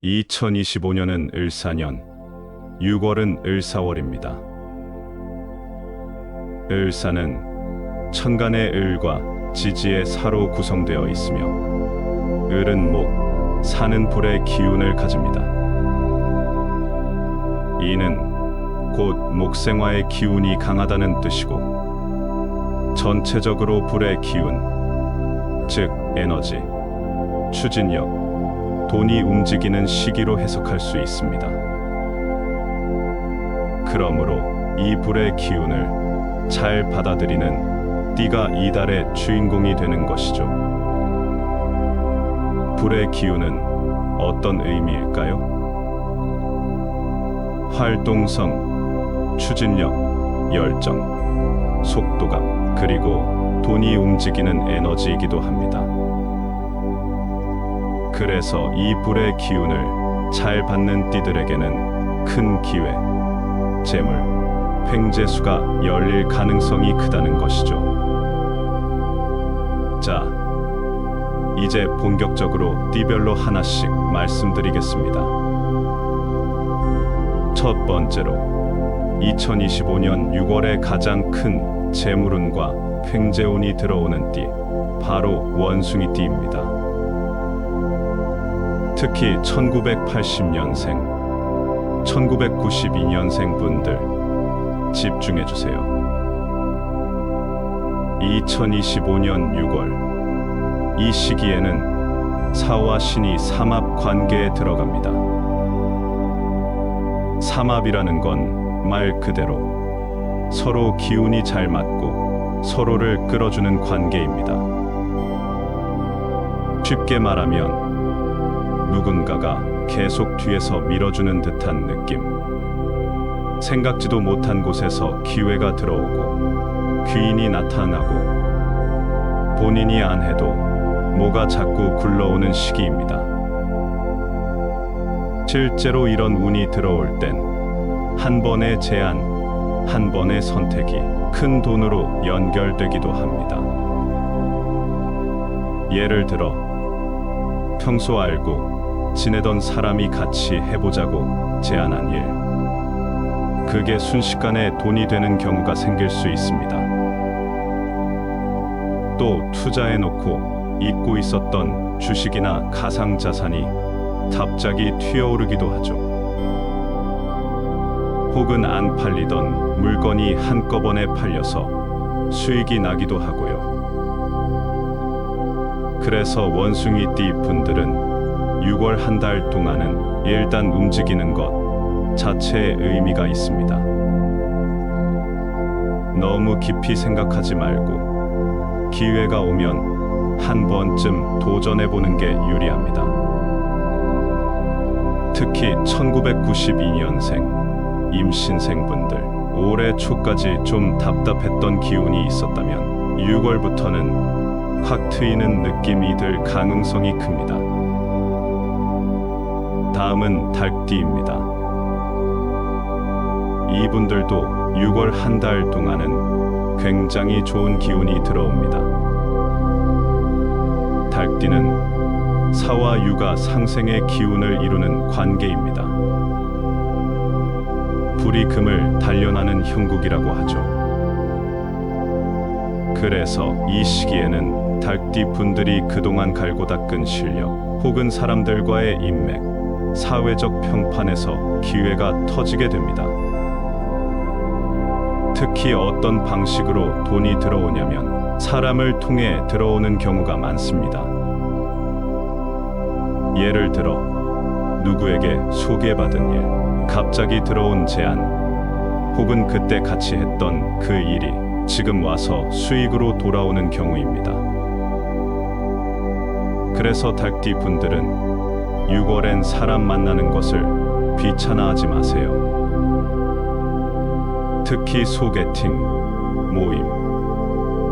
2025년은 을사년, 6월은 을사월입니다. 을사는 천간의 을과 지지의 사로 구성되어 있으며 을은 목, 사는 불의 기운을 가집니다. 이는 곧 목생화의 기운이 강하다는 뜻이고 전체적으로 불의 기운, 즉 에너지, 추진력, 돈이 움직이는 시기로 해석할 수 있습니다. 그러므로 이 불의 기운을 잘 받아들이는 띠가 이달의 주인공이 되는 것이죠. 불의 기운은 어떤 의미일까요? 활동성, 추진력, 열정, 속도감, 그리고 돈이 움직이는 에너지이기도 합니다. 그래서 이 불의 기운을 잘 받는 띠들에게는 큰 기회, 재물, 횡재수가 열릴 가능성이 크다는 것이죠. 자, 이제 본격적으로 띠별로 하나씩 말씀드리겠습니다. 첫 번째로 2025년 6월에 가장 큰 재물운과 횡재운이 들어오는 띠, 바로 원숭이띠입니다. 특히 1980년생, 1992년생 분들 집중해주세요. 2025년 6월, 이 시기에는 사와 신이 삼합 관계에 들어갑니다. 삼합이라는 건 말 그대로 서로 기운이 잘 맞고 서로를 끌어주는 관계입니다. 쉽게 말하면 누군가가 계속 뒤에서 밀어주는 듯한 느낌. 생각지도 못한 곳에서 기회가 들어오고 귀인이 나타나고 본인이 안 해도 뭐가 자꾸 굴러오는 시기입니다. 실제로 이런 운이 들어올 땐 한 번의 제안, 한 번의 선택이 큰 돈으로 연결되기도 합니다. 예를 들어 평소 알고 지내던 사람이 같이 해보자고 제안한 일, 그게 순식간에 돈이 되는 경우가 생길 수 있습니다. 또 투자해놓고 잊고 있었던 주식이나 가상자산이 갑자기 튀어오르기도 하죠. 혹은 안 팔리던 물건이 한꺼번에 팔려서 수익이 나기도 하고요. 그래서 원숭이띠 분들은 6월 한 달 동안은 일단 움직이는 것 자체의 의미가 있습니다. 너무 깊이 생각하지 말고 기회가 오면 한 번쯤 도전해보는 게 유리합니다. 특히 1992년생, 임신생분들, 올해 초까지 좀 답답했던 기운이 있었다면 6월부터는 확 트이는 느낌이 들 가능성이 큽니다. 다음은 닭띠입니다. 이분들도 6월 한 달 동안은 굉장히 좋은 기운이 들어옵니다. 닭띠는 사와 유가 상생의 기운을 이루는 관계입니다. 불이 금을 단련하는 형국이라고 하죠. 그래서 이 시기에는 닭띠 분들이 그동안 갈고 닦은 실력 혹은 사람들과의 인맥, 사회적 평판에서 기회가 터지게 됩니다. 특히 어떤 방식으로 돈이 들어오냐면 사람을 통해 들어오는 경우가 많습니다. 예를 들어 누구에게 소개받은 일, 갑자기 들어온 제안, 혹은 그때 같이 했던 그 일이 지금 와서 수익으로 돌아오는 경우입니다. 그래서 닭띠 분들은 6월엔 사람 만나는 것을 귀찮아하지 마세요. 특히 소개팅, 모임,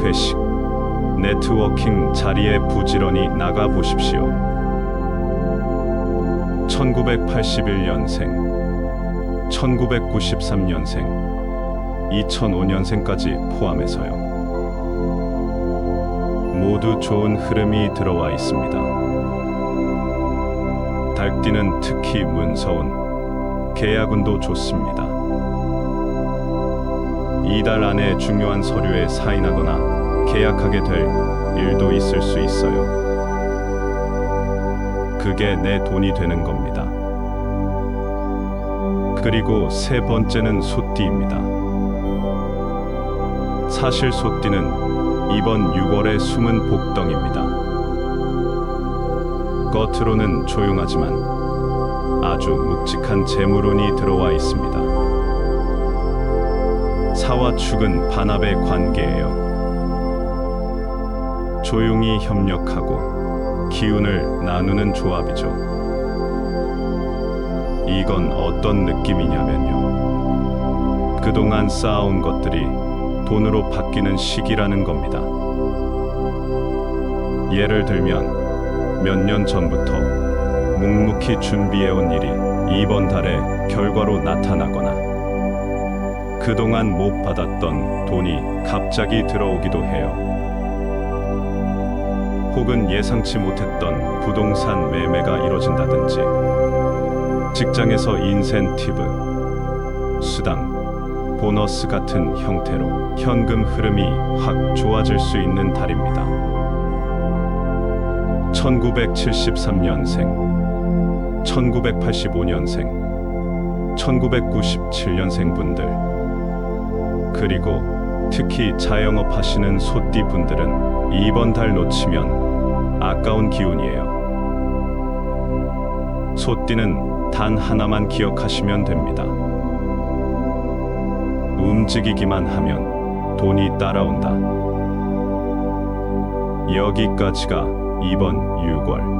회식, 네트워킹 자리에 부지런히 나가 보십시오. 1981년생, 1993년생, 2005년생까지 포함해서요. 모두 좋은 흐름이 들어와 있습니다. 발띠는 특히 문서운, 계약운도 좋습니다. 이달 안에 중요한 서류에 사인하거나 계약하게 될 일도 있을 수 있어요. 그게 내 돈이 되는 겁니다. 그리고 세 번째는 소띠입니다. 사실 소띠는 이번 6월의 숨은 복덩입니다. 겉으로는 조용하지만 아주 묵직한 재물운이 들어와 있습니다. 사와 축은 반합의 관계예요. 조용히 협력하고 기운을 나누는 조합이죠. 이건 어떤 느낌이냐면요. 그동안 쌓아온 것들이 돈으로 바뀌는 시기라는 겁니다. 예를 들면 몇 년 전부터 묵묵히 준비해온 일이 이번 달에 결과로 나타나거나 그동안 못 받았던 돈이 갑자기 들어오기도 해요. 혹은 예상치 못했던 부동산 매매가 이뤄진다든지 직장에서 인센티브, 수당, 보너스 같은 형태로 현금 흐름이 확 좋아질 수 있는 달입니다. 1973년생, 1985년생, 1997년생 분들, 그리고 특히 자영업 하시는 소띠 분들은 이번 달 놓치면 아까운 기운이에요. 소띠는 단 하나만 기억하시면 됩니다. 움직이기만 하면 돈이 따라온다. 여기까지가 이번 6월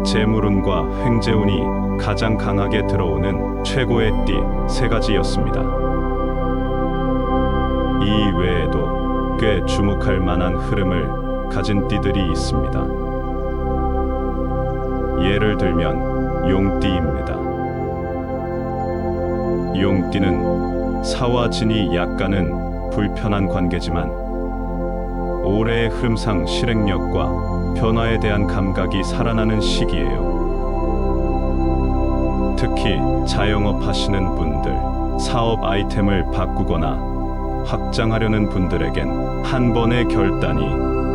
재물운과 횡재운이 가장 강하게 들어오는 최고의 띠 세 가지였습니다. 이 외에도 꽤 주목할 만한 흐름을 가진 띠들이 있습니다. 예를 들면 용띠입니다. 용띠는 사와 진이 약간은 불편한 관계지만 올해의 흐름상 실행력과 변화에 대한 감각이 살아나는 시기예요. 특히 자영업 하시는 분들, 사업 아이템을 바꾸거나 확장하려는 분들에겐 한 번의 결단이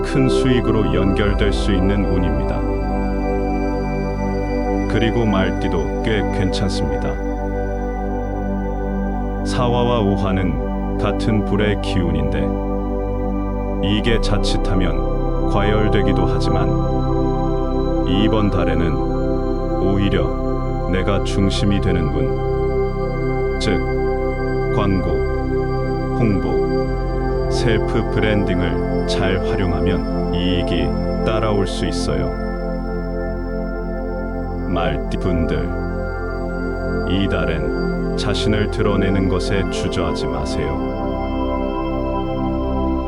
큰 수익으로 연결될 수 있는 운입니다. 그리고 말띠도 꽤 괜찮습니다. 사화와 오화는 같은 불의 기운인데 이게 자칫하면 과열되기도 하지만 이번 달에는 오히려 내가 중심이 되는 운, 즉 광고, 홍보, 셀프 브랜딩을 잘 활용하면 이익이 따라올 수 있어요. 말띠 분들, 이달엔 자신을 드러내는 것에 주저하지 마세요.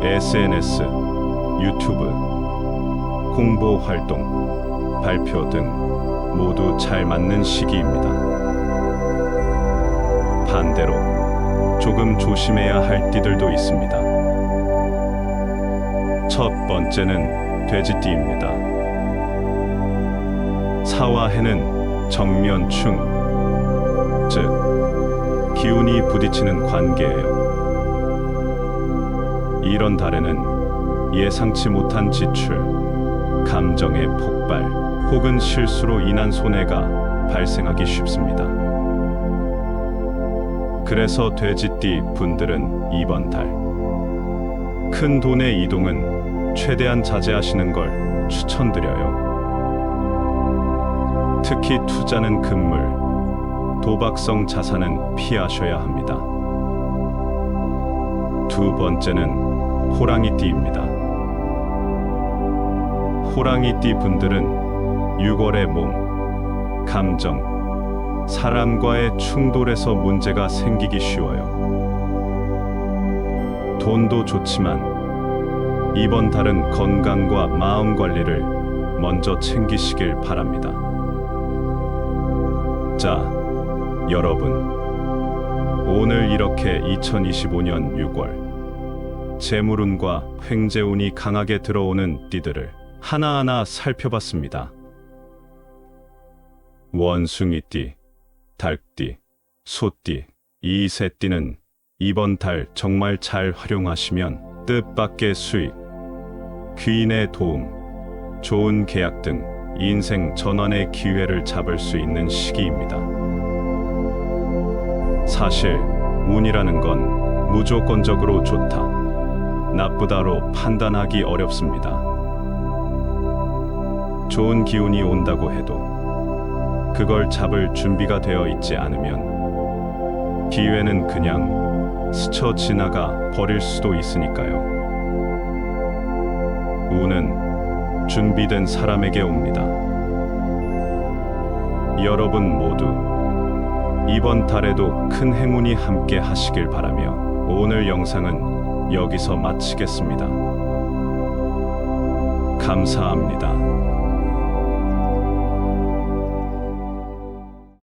SNS, 유튜브, 홍보 활동, 발표 등 모두 잘 맞는 시기입니다. 반대로 조금 조심해야 할 띠들도 있습니다. 첫 번째는 돼지띠입니다. 사와 해는 정면충, 즉 기운이 부딪히는 관계예요. 이런 달에는 예상치 못한 지출, 감정의 폭발, 혹은 실수로 인한 손해가 발생하기 쉽습니다. 그래서 돼지띠 분들은 이번 달 큰 돈의 이동은 최대한 자제하시는 걸 추천드려요. 특히 투자는 금물, 도박성 자산은 피하셔야 합니다. 두 번째는 호랑이띠입니다. 호랑이띠 분들은 6월의 몸, 감정, 사람과의 충돌에서 문제가 생기기 쉬워요. 돈도 좋지만 이번 달은 건강과 마음 관리를 먼저 챙기시길 바랍니다. 자, 여러분, 오늘 이렇게 2025년 6월 재물운과 횡재운이 강하게 들어오는 띠들을 하나하나 살펴봤습니다. 원숭이띠, 닭띠, 소띠, 이 세 띠는 이번 달 정말 잘 활용하시면 뜻밖의 수익, 귀인의 도움, 좋은 계약 등 인생 전환의 기회를 잡을 수 있는 시기입니다. 사실 운이라는 건 무조건적으로 좋다, 나쁘다로 판단하기 어렵습니다. 좋은 기운이 온다고 해도 그걸 잡을 준비가 되어 있지 않으면 기회는 그냥 스쳐 지나가 버릴 수도 있으니까요. 운은 준비된 사람에게 옵니다. 여러분 모두 이번 달에도 큰 행운이 함께 하시길 바라며 오늘 영상은 여기서 마치겠습니다. 감사합니다.